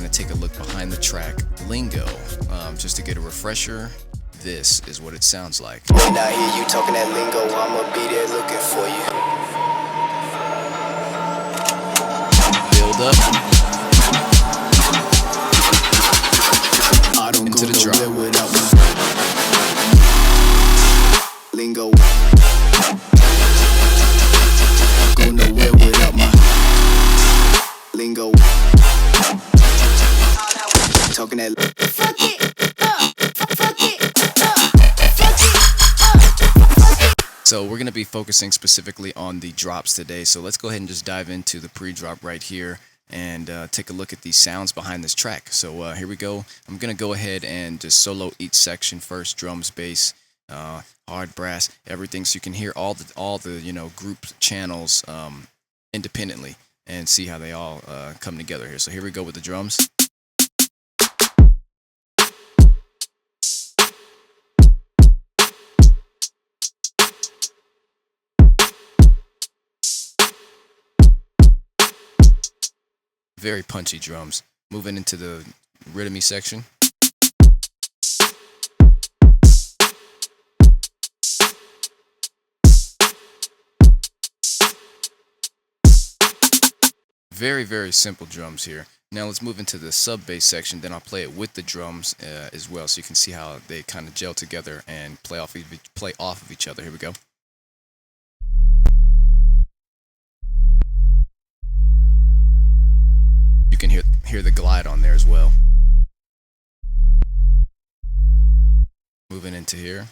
going to take a look behind the track Lingo. Just to get a refresher, this is what it sounds like. When I hear you talking that lingo, I'ma be there looking for you. Build up. I don't into go the drop. nowhere without my lingo. Go nowhere without my lingo. Talking that Fuck it up, fuck it up, So we're going to be focusing specifically on the drops today. So let's go ahead and just dive into the pre-drop right here and take a look at the sounds behind this track. So here we go. I'm going to go ahead and just solo each section first: drums, bass, hard brass, everything, so you can hear all the group channels independently and see how they all come together here. So here we go with the drums. Very punchy drums. Moving into the rhythmy section. Very, very simple drums here. Now let's move into the sub bass section. Then I'll play it with the drums as well, so you can see how they kind of gel together and play off of each other. Here we go. You can hear the glide on there as well. Moving into here.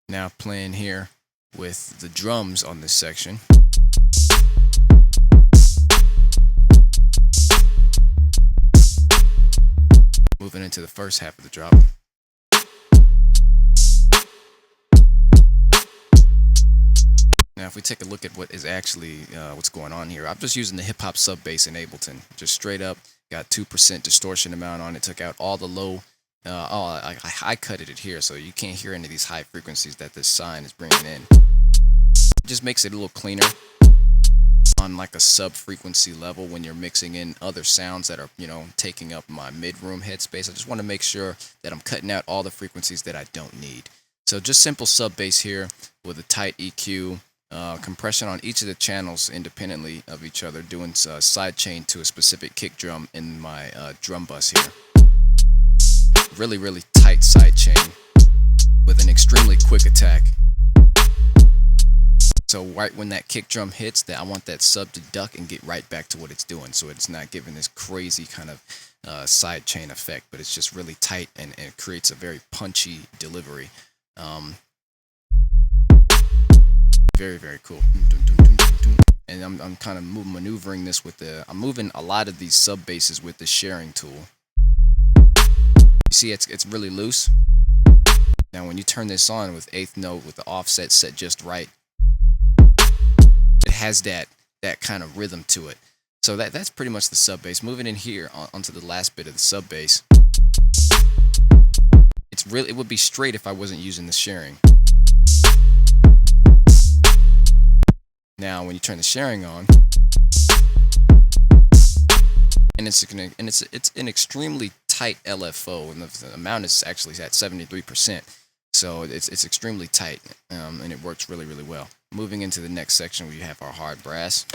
Now playing here with the drums on this section. Moving into the first half of the drop. Now if we take a look at what is actually what's going on here, I'm just using the hip hop sub bass in Ableton. Just straight up, got 2% distortion amount on it, took out all the low. I high cutted it here, so you can't hear any of these high frequencies that this sign is bringing in. It just makes it a little cleaner on like a sub frequency level when you're mixing in other sounds that are, taking up my mid-room headspace. I just want to make sure that I'm cutting out all the frequencies that I don't need. So just simple sub bass here with a tight EQ, compression on each of the channels independently of each other, doing side chain to a specific kick drum in my drum bus here. Really, really tight side chain with an extremely quick attack. So right when that kick drum hits, I want that sub to duck and get right back to what it's doing, so it's not giving this crazy kind of side chain effect, but it's just really tight and it creates a very punchy delivery. Very, very cool. And I'm kind of maneuvering this with I'm moving a lot of these sub basses with the sharing tool. You see, it's really loose. Now when you turn this on with 8th note with the offset set just right, it has that kind of rhythm to it. So that's pretty much the sub bass. Moving in here onto the last bit of the sub bass. It would be straight if I wasn't using the sharing. Now when you turn the sharing on, and it's an extremely tight LFO, and the amount is actually at 73%, so it's extremely tight, and it works really, really well. Moving into the next section, we have our hard brass.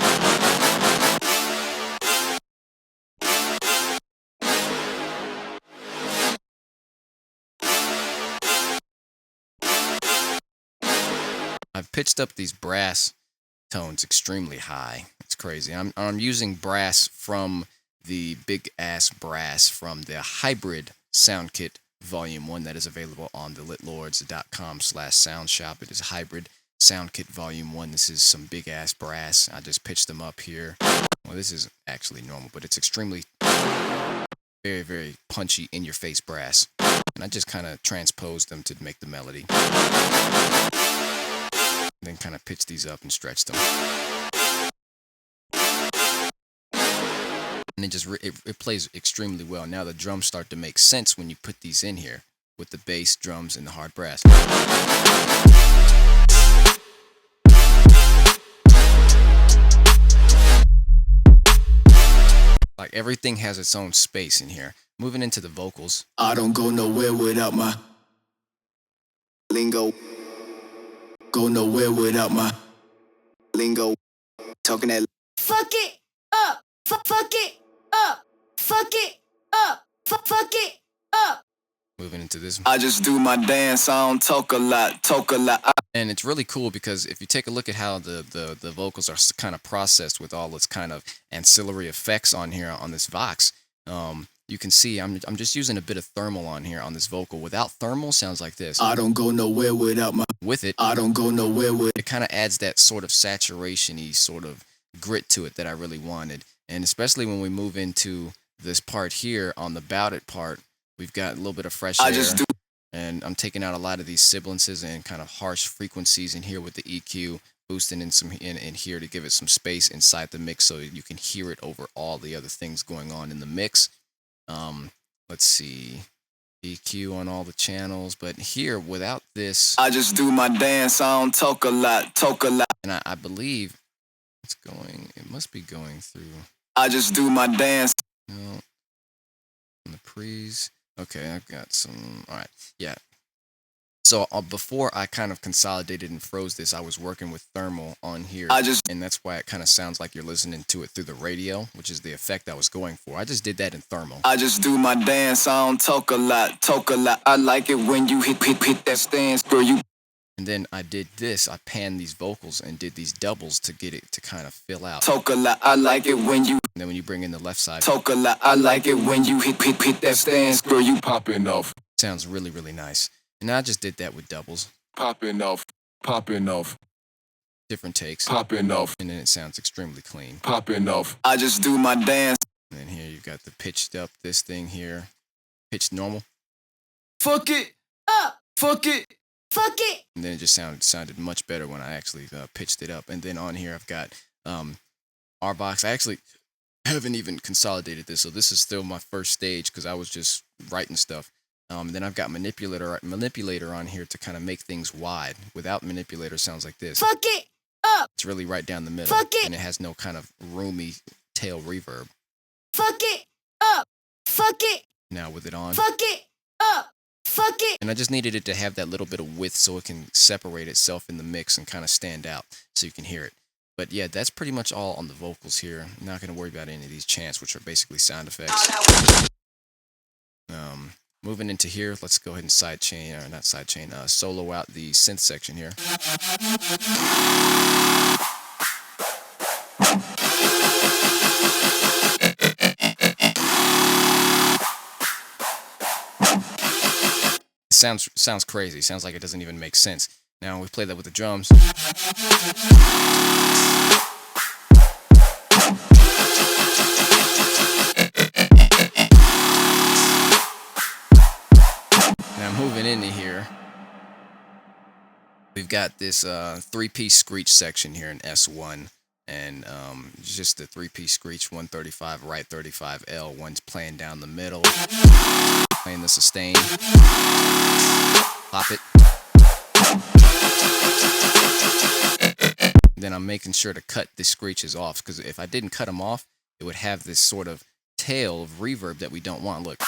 I've pitched up these brass tones extremely high. It's crazy. I'm using brass from the big ass brass from the hybrid Soundkit Volume 1 that is available on the litlords.com/soundshop. It is hybrid Soundkit Volume 1. This is some big ass brass. I just pitched them up here. Well, this is actually normal, but it's extremely very, very punchy in your face brass. And I just kind of transposed them to make the melody. Then kind of pitch these up and stretch them. And it plays extremely well. Now the drums start to make sense when you put these in here with the bass, drums, and the hard brass. everything has its own space in here. Moving into the vocals. I don't go nowhere without my lingo. Go nowhere without my lingo. Talking that Fuck it up. Fuck it up. Fuck it up. Fuck it up. Moving into this. I just do my dance, I don't talk a lot, And it's really cool because if you take a look at how the vocals are kind of processed with all its kind of ancillary effects on here on this Vox, you can see I'm just using a bit of thermal on here on this vocal. Without thermal, sounds like this. I don't go nowhere without my. With it, I don't go nowhere with. it kind of adds that sort of saturation-y sort of grit to it that I really wanted. And especially when we move into this part here on the bout it part, we've got a little bit of fresh air. And I'm taking out a lot of these sibilances and kind of harsh frequencies in here with the EQ, boosting in some in here to give it some space inside the mix so you can hear it over all the other things going on in the mix. Let's see, EQ on all the channels, but here without this, I just do my dance, I don't talk a lot, and I believe it's going, it must be going through. I just do my dance. No, on the pre's. Okay, I've got some. All right, yeah. So before I kind of consolidated and froze this, I was working with thermal on here, and that's why it kind of sounds like you're listening to it through the radio, which is the effect I was going for. I just did that in thermal. I just do my dance, I don't talk a lot, I like it when you hit that stance, girl, you. And then I did this, I panned these vocals and did these doubles to get it to kind of fill out. Talk a lot, I like it when you. And then when you bring in the left side, Talk a lot, I like it when you hit that stance, girl, you popping off. Sounds really, really nice. And I just did that with doubles. Popping off. Different takes. Popping off. And then it sounds extremely clean. Popping off. I just do my dance. And then here you've got the pitched up, this thing here. Pitched normal. Fuck it. Up. Fuck it. Fuck it. And then it just sounded much better when I actually pitched it up. And then on here I've got our box. I actually haven't even consolidated this, so this is still my first stage because I was just writing stuff. Then I've got manipulator on here to kind of make things wide. Without manipulator, sounds like this. Fuck it up. It's really right down the middle, Fuck it. and it has no kind of roomy tail reverb. Fuck it up. Fuck it. Now with it on, Fuck it up. Fuck it. and I just needed it to have that little bit of width so it can separate itself in the mix and kind of stand out so you can hear it. But yeah, that's pretty much all on the vocals here. I'm not going to worry about any of these chants, which are basically sound effects. Moving into here, let's go ahead and solo out the synth section here. It sounds crazy. Sounds like it doesn't even make sense. Now we play that with the drums. Moving into here, we've got this 3-piece screech section here in S1, and just the 3-piece screech, 135 right, 35 L, one's playing down the middle, playing the sustain, pop it. Then I'm making sure to cut the screeches off, because if I didn't cut them off, it would have this sort of tail of reverb that we don't want. Look.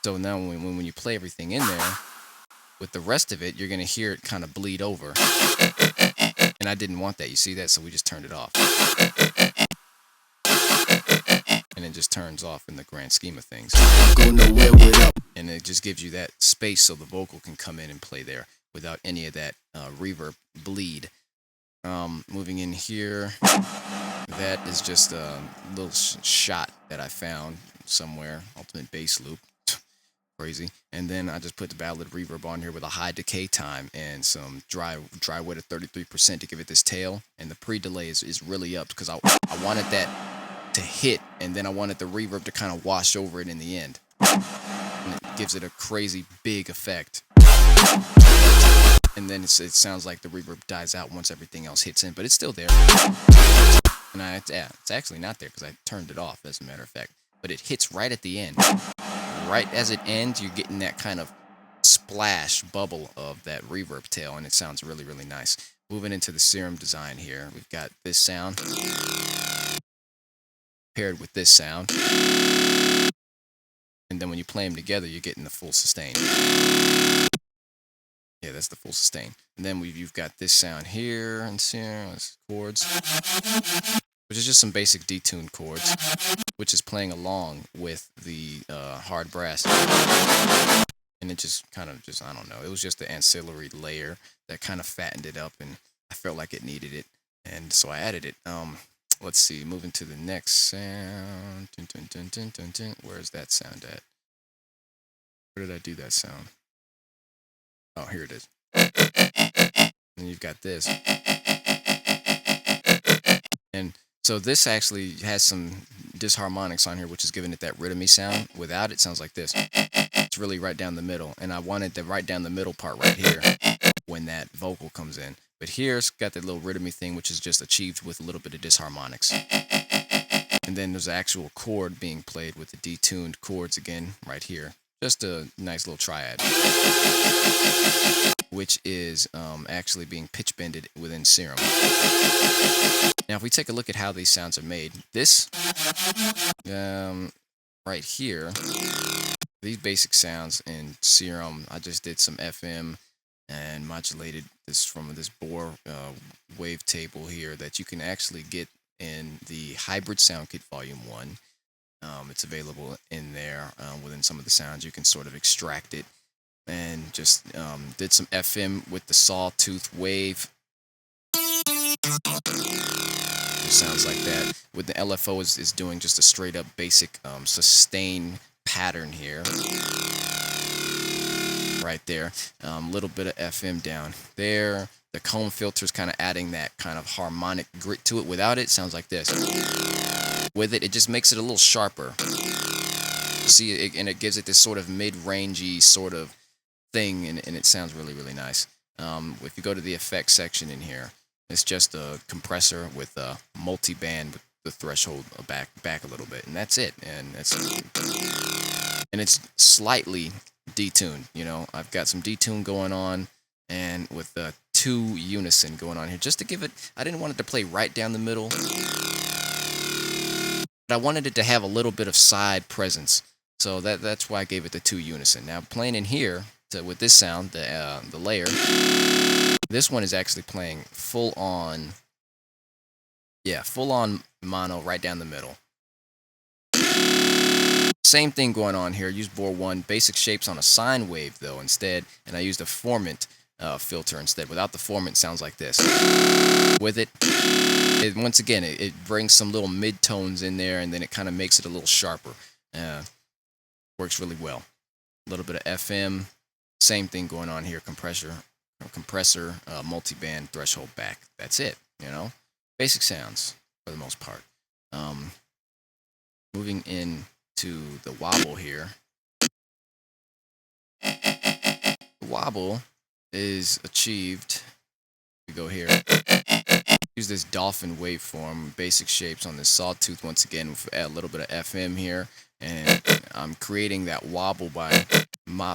So now when you play everything in there, with the rest of it, you're going to hear it kind of bleed over. And I didn't want that. You see that? So we just turned it off. And it just turns off in the grand scheme of things. And it just gives you that space so the vocal can come in and play there without any of that reverb bleed. Moving in here, that is just a little shot that I found somewhere, alternate bass loop. Crazy. And then I just put the ballad reverb on here with a high decay time and some dry wet at 33% to give it this tail. And the pre-delay is really up because I wanted that to hit, and then I wanted the reverb to kind of wash over it in the end. And it gives it a crazy big effect. And then it sounds like the reverb dies out once everything else hits in, but it's still there. And it's actually not there because I turned it off, as a matter of fact. But it hits right at the end. Right as it ends, you're getting that kind of splash bubble of that reverb tail, and it sounds really, really nice. Moving into the Serum design here, we've got this sound. paired with this sound. And then when you play them together, you're getting the full sustain. Yeah, that's the full sustain. And then you've got this sound here and here, chords, which is just some basic detuned chords, which is playing along with the hard brass. And it just kind of I don't know, it was just the ancillary layer that kind of fattened it up, and I felt like it needed it. And so I added it. Let's see, moving to the next sound. Dun, dun, dun, dun, dun, dun. Where's that sound at? Where did I do that sound? Oh, here it is. And you've got this. And so this actually has some disharmonics on here, which is giving it that rhythmy sound. Without it, sounds like this. It's really right down the middle. And I wanted the right down the middle part right here when that vocal comes in. But here it's got that little rhythmy thing, which is just achieved with a little bit of disharmonics. And then there's an actual chord being played with the detuned chords again right here. Just a nice little triad, which is actually being pitch bended within Serum. Now, if we take a look at how these sounds are made, this right here, these basic sounds in Serum, I just did some FM and modulated this from this Bohr wave table here that you can actually get in the Hybrid Soundkit Volume 1. It's available in there within some of the sounds. You can sort of extract it, and just did some FM with the sawtooth wave. It sounds like that. With the LFO is doing just a straight up basic sustain pattern here. Right there. Little bit of FM down there. The comb filter is kind of adding that kind of harmonic grit to it. Without it, sounds like this. With it, it just makes it a little sharper. See, and it gives it this sort of mid-rangey sort of thing, and it sounds really, really nice. If you go to the effects section in here, it's just a compressor with a multi-band with the threshold back a little bit, and that's it. And it's slightly detuned. You know, I've got some detune going on, and with the 2 unison going on here, just to give it. I didn't want it to play right down the middle. I wanted it to have a little bit of side presence, so that's why I gave it the 2 unison. Now playing in here with this sound, the layer, this one is actually playing full on mono right down the middle. Same thing going on here. Use Bohr 1 basic shapes on a sine wave though instead, and I used a formant filter instead. Without the formant, sounds like this. With it once again, it brings some little mid-tones in there, and then it kind of makes it a little sharper. Works really well. A little bit of FM. Same thing going on here. Compressor, multi-band, threshold back. That's it, you know? Basic sounds, for the most part. Moving into the wobble here. The wobble is achieved. We go here. Use this dolphin waveform, basic shapes on this sawtooth once again with a little bit of FM here, and I'm creating that wobble by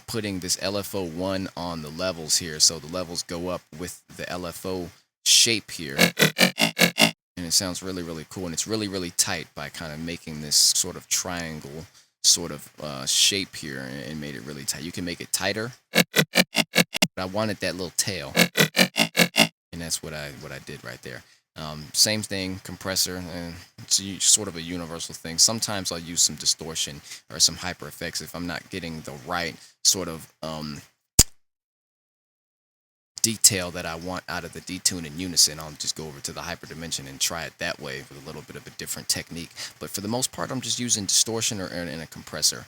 putting this LFO 1 on the levels here, so the levels go up with the LFO shape here, and it sounds really, really cool, and it's really, really tight by kind of making this sort of triangle sort of shape here, and made it really tight. You can make it tighter, but I wanted that little tail. And that's what I did right there. Same thing, compressor, and it's sort of a universal thing. Sometimes I'll use some distortion or some hyper effects if I'm not getting the right sort of detail that I want out of the detune and unison. I'll just go over to the hyperdimension and try it that way with a little bit of a different technique. But for the most part, I'm just using distortion or in a compressor.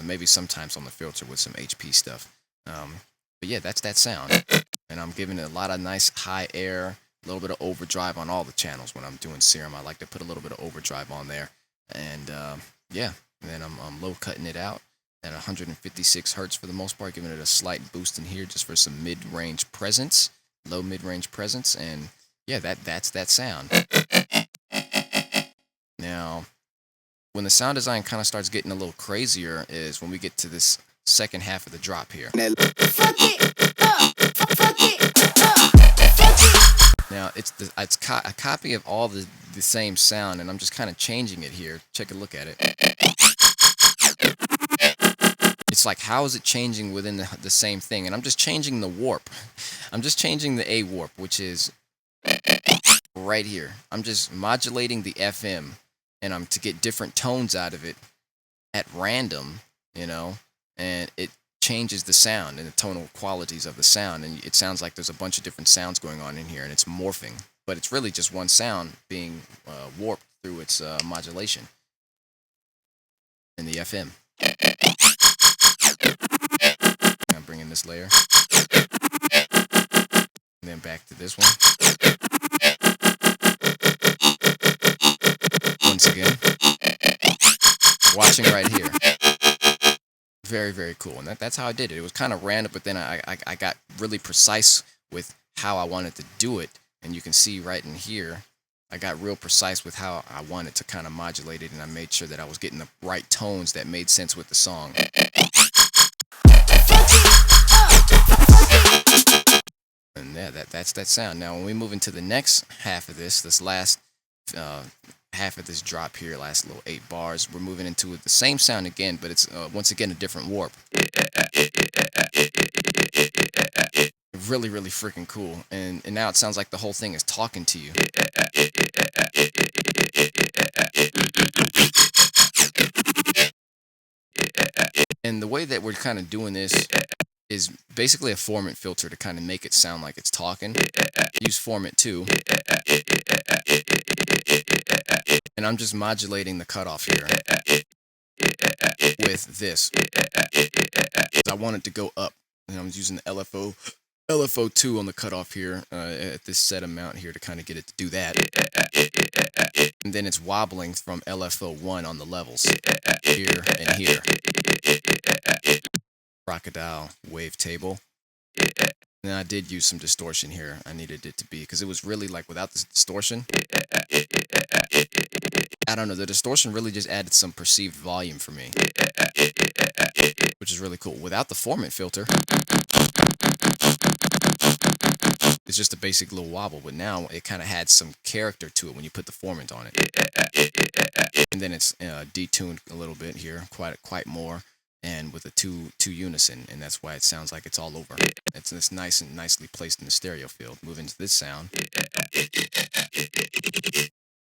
Maybe sometimes on the filter with some HP stuff. But yeah, that's that sound. And I'm giving it a lot of nice high air, a little bit of overdrive on all the channels when I'm doing Serum. I like to put a little bit of overdrive on there. And yeah, and then I'm low cutting it out at 156 hertz for the most part, giving it a slight boost in here just for some mid-range presence, low mid-range presence. And yeah, that's that sound. Now, when the sound design kind of starts getting a little crazier is when we get to this second half of the drop here. Now it's a copy of all the same sound, and I'm just kind of changing it here. Take a look at it. It's like, how is it changing within the same thing? And I'm just changing the warp. I'm just changing the A warp, which is right here. I'm just modulating the FM, and I'm to get different tones out of it at random, you know, and it changes the sound and the tonal qualities of the sound, and it sounds like there's a bunch of different sounds going on in here, and it's morphing, but it's really just one sound being warped through its modulation in the FM. I'm bringing this layer, and then back to this one. Once again, watching right here. Very, very cool. And that's how I did it. It was kind of random, but then I got really precise with how I wanted to do it. And you can see right in here, I got real precise with how I wanted to kind of modulate it, and I made sure that I was getting the right tones that made sense with the song. And yeah, that's that sound. Now, when we move into the next half of this last half of this drop here, last little 8 bars, we're moving into the same sound again, but it's once again a different warp. Really, really freaking cool. And now it sounds like the whole thing is talking to you. And the way that we're kind of doing this is basically a formant filter to kind of make it sound like it's talking. Use formant 2. And I'm just modulating the cutoff here with this. I want it to go up, and I'm using the LFO2 on the cutoff here at this set amount here to kind of get it to do that. And then it's wobbling from LFO1 on the levels here and here. Crocodile wavetable. And I did use some distortion here. I needed it to be, because it was really like without this distortion, I don't know, the distortion really just added some perceived volume for me, which is really cool. Without the formant filter, it's just a basic little wobble, but now it kind of had some character to it when you put the formant on it. And then it's detuned a little bit here, quite more, and with a two unison, and that's why it sounds like it's all over. It's nice and nicely placed in the stereo field. Move into this sound.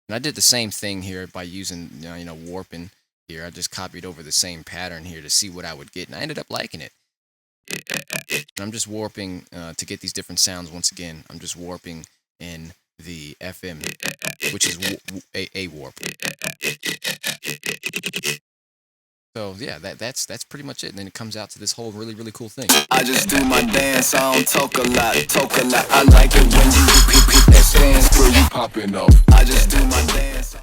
And I did the same thing here by using, warping here. I just copied over the same pattern here to see what I would get, and I ended up liking it. And I'm just warping to get these different sounds once again. I'm just warping in the FM, which is a warp. So yeah, that's pretty much it. And then it comes out to this whole really, really cool thing. I just do my dance, I don't talk a lot. I like it when you hit that stance, girl, you popping off. I just do my dance.